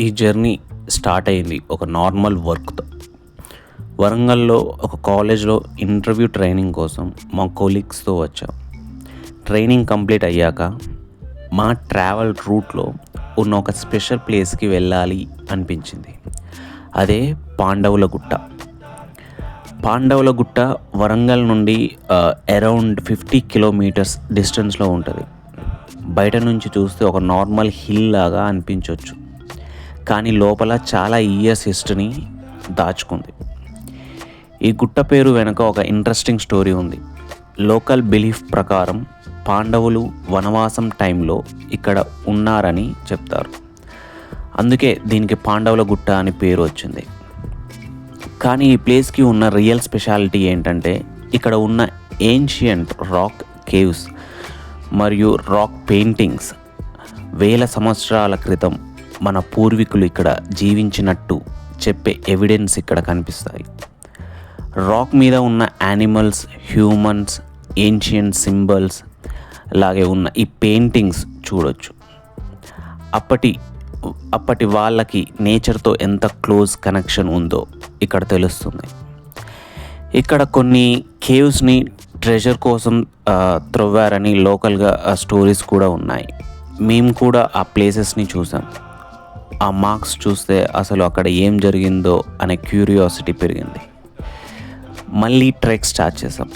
ఈ journey start అయింది ఒక నార్మల్ వర్క్తో. వరంగల్లో ఒక కాలేజ్లో ఇంటర్వ్యూ ట్రైనింగ్ కోసం మా కొలీగ్స్తో వచ్చాం. ట్రైనింగ్ కంప్లీట్ అయ్యాక మా ట్రావెల్ రూట్లో ఉన్న ఒక స్పెషల్ ప్లేస్కి వెళ్ళాలి అనిపించింది. అదే పాండవుల గుట్ట వరంగల్ నుండి అరౌండ్ 50 కిలోమీటర్స్ డిస్టెన్స్లో ఉంటుంది. బయట నుంచి చూస్తే ఒక నార్మల్ హిల్ లాగా అనిపించవచ్చు, కానీ లోపల చాలా ఇయర్స్ హిస్టరీని దాచుకుంది. ఈ గుట్ట పేరు వెనుక ఒక ఇంట్రెస్టింగ్ స్టోరీ ఉంది. లోకల్ బిలీఫ్ ప్రకారం పాండవులు వనవాసం టైంలో ఇక్కడ ఉన్నారని చెప్తారు. అందుకే దీనికి పాండవుల గుట్ట అని పేరు వచ్చింది. కానీ ఈ ప్లేస్కి ఉన్న రియల్ స్పెషాలిటీ ఏంటంటే ఇక్కడ ఉన్న ఏన్షియంట్ రాక్ కేవ్స్ మరియు రాక్ పెయింటింగ్స్. వేల సంవత్సరాల క్రితం మన పూర్వీకులు ఇక్కడ జీవించినట్టు చెప్పే ఎవిడెన్స్ ఇక్కడ కనిపిస్తాయి. రాక్ మీద ఉన్న యానిమల్స్, హ్యూమన్స్, ఏన్షియంట్ సింబల్స్ లాగే ఉన్న ఈ పెయింటింగ్స్ చూడొచ్చు. అప్పటి వాళ్ళకి నేచర్తో ఎంత క్లోజ్ కనెక్షన్ ఉందో ఇక్కడ తెలుస్తుంది. ఇక్కడ కొన్ని కేవ్స్ని ట్రెజర్ కోసం త్రవ్వారని లోకల్గా స్టోరీస్ కూడా ఉన్నాయి. మేము కూడా ఆ ప్లేసెస్ని చూసాం. ఆ మార్క్స్ చూస్తే అసలు అక్కడ ఏం జరిగిందో అనే క్యూరియాసిటీ పెరిగింది. మళ్ళీ ట్రెక్ స్టార్ట్ చేసాం.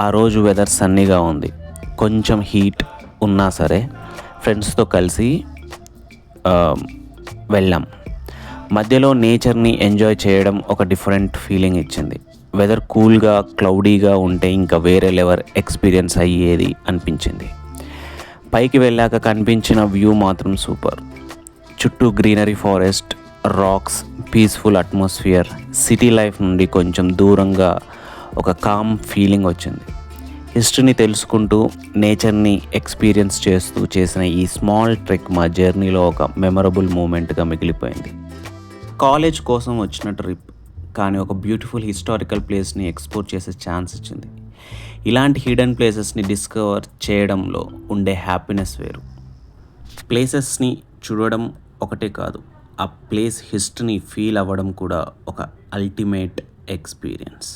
ఆ రోజు వెదర్ సన్నీగా ఉంది. కొంచెం హీట్ ఉన్నా సరే ఫ్రెండ్స్తో కలిసి వెళ్ళాం. మధ్యలో నేచర్ని ఎంజాయ్ చేయడం ఒక డిఫరెంట్ ఫీలింగ్ ఇచ్చింది. వెదర్ కూల్గా, క్లౌడీగా ఉంటే ఇంకా వేరే లెవెల్ ఎక్స్పీరియన్స్ అయ్యేది అనిపించింది. పైకి వెళ్ళాక కనిపించిన వ్యూ మాత్రం సూపర్. చుట్టూ greenery, forest, rocks, peaceful atmosphere. City life నుండి కొంచెం దూరంగా ఒక కామ్ ఫీలింగ్ వచ్చింది. హిస్టరీని తెలుసుకుంటూ, నేచర్ని ఎక్స్పీరియన్స్ చేస్తూ చేసిన ఈ స్మాల్ ట్రెక్ మా జర్నీలో ఒక మెమరబుల్ మూమెంట్గా మిగిలిపోయింది. కాలేజ్ కోసం వచ్చిన ట్రిప్, కానీ ఒక బ్యూటిఫుల్ హిస్టారికల్ ప్లేస్ని ఎక్స్ప్లోర్ చేసే ఛాన్స్ ఇచ్చింది. ఇలాంటి హిడెన్ ప్లేసెస్ని డిస్కవర్ చేయడంలో ఉండే హ్యాపీనెస్ వేరు. ప్లేసెస్ని చూడడం ఒకటే కాదు, ఆ ప్లేస్ హిస్టరీని ఫీల్ అవ్వడం కూడా ఒక అల్టిమేట్ ఎక్స్పీరియన్స్.